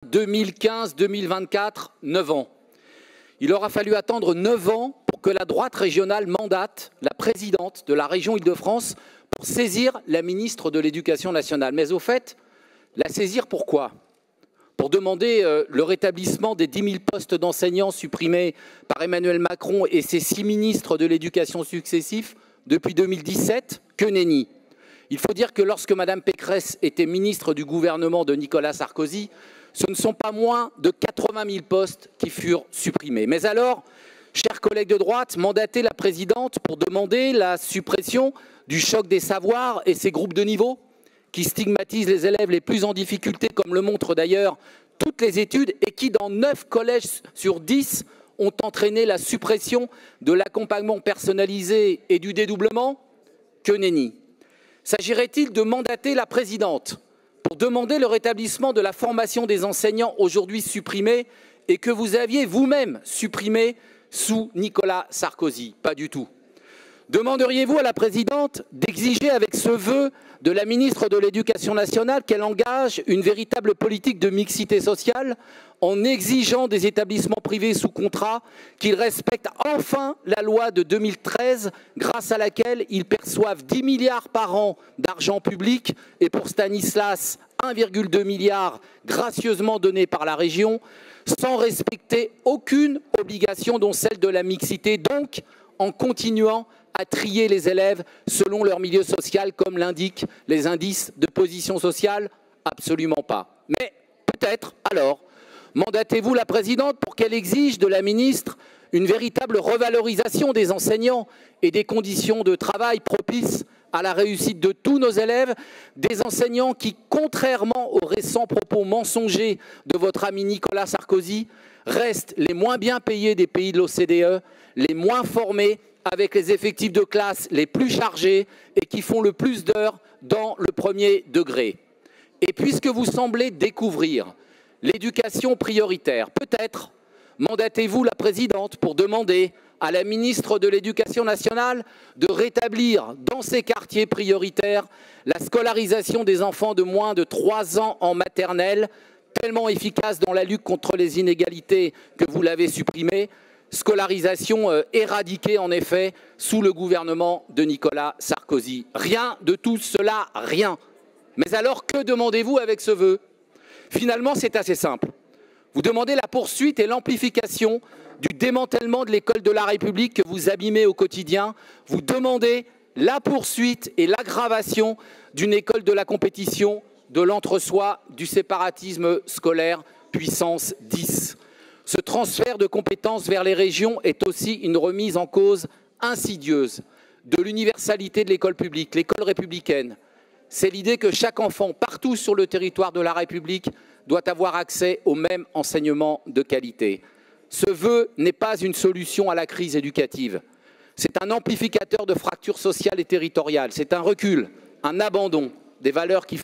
2015-2024, 9 ans. Il aura fallu attendre 9 ans pour que la droite régionale mandate la présidente de la région Île-de-France pour saisir la ministre de l'Éducation nationale. Mais au fait, la saisir pourquoi? Pour demander le rétablissement des 10 000 postes d'enseignants supprimés par Emmanuel Macron et ses 6 ministres de l'Éducation successifs depuis 2017? Que nenni! Il faut dire que lorsque Mme Pécresse était ministre du gouvernement de Nicolas Sarkozy, ce ne sont pas moins de 80 000 postes qui furent supprimés. Mais alors, chers collègues de droite, mandatez la présidente pour demander la suppression du choc des savoirs et ses groupes de niveau qui stigmatisent les élèves les plus en difficulté, comme le montrent d'ailleurs toutes les études, et qui, dans 9 collèges sur 10, ont entraîné la suppression de l'accompagnement personnalisé et du dédoublement? Que nenni! S'agirait-il de mandater la présidente pour demander le rétablissement de la formation des enseignants aujourd'hui supprimée et que vous aviez vous-même supprimée sous Nicolas Sarkozy? Pas du tout. Demanderiez-vous à la présidente d'exiger avec ce vœu de la ministre de l'Éducation nationale qu'elle engage une véritable politique de mixité sociale en exigeant des établissements privés sous contrat qu'ils respectent enfin la loi de 2013 grâce à laquelle ils perçoivent 10 milliards par an d'argent public et pour Stanislas 1,2 milliard gracieusement donné par la région sans respecter aucune obligation dont celle de la mixité, donc en continuant à trier les élèves selon leur milieu social, comme l'indiquent les indices de position sociale? Absolument pas. Mais peut-être alors mandatez-vous la présidente pour qu'elle exige de la ministre une véritable revalorisation des enseignants et des conditions de travail propices à la réussite de tous nos élèves, des enseignants qui, contrairement aux récents propos mensongers de votre ami Nicolas Sarkozy, restent les moins bien payés des pays de l'OCDE, les moins formés, avec les effectifs de classe les plus chargés et qui font le plus d'heures dans le premier degré. Et puisque vous semblez découvrir l'éducation prioritaire, peut-être mandatez-vous la présidente pour demander à la ministre de l'Éducation nationale de rétablir dans ces quartiers prioritaires la scolarisation des enfants de moins de 3 ans en maternelle, tellement efficace dans la lutte contre les inégalités que vous l'avez supprimée, scolarisation éradiquée en effet sous le gouvernement de Nicolas Sarkozy. Rien de tout cela, rien. Mais alors que demandez-vous avec ce vœu? Finalement, c'est assez simple. Vous demandez la poursuite et l'amplification du démantèlement de l'école de la République que vous abîmez au quotidien. Vous demandez la poursuite et l'aggravation d'une école de la compétition, de l'entre-soi, du séparatisme scolaire puissance 10. Ce transfert de compétences vers les régions est aussi une remise en cause insidieuse de l'universalité de l'école publique, l'école républicaine. C'est l'idée que chaque enfant, partout sur le territoire de la République, doit avoir accès au même enseignement de qualité. Ce vœu n'est pas une solution à la crise éducative. C'est un amplificateur de fractures sociales et territoriales. C'est un recul, un abandon des valeurs qui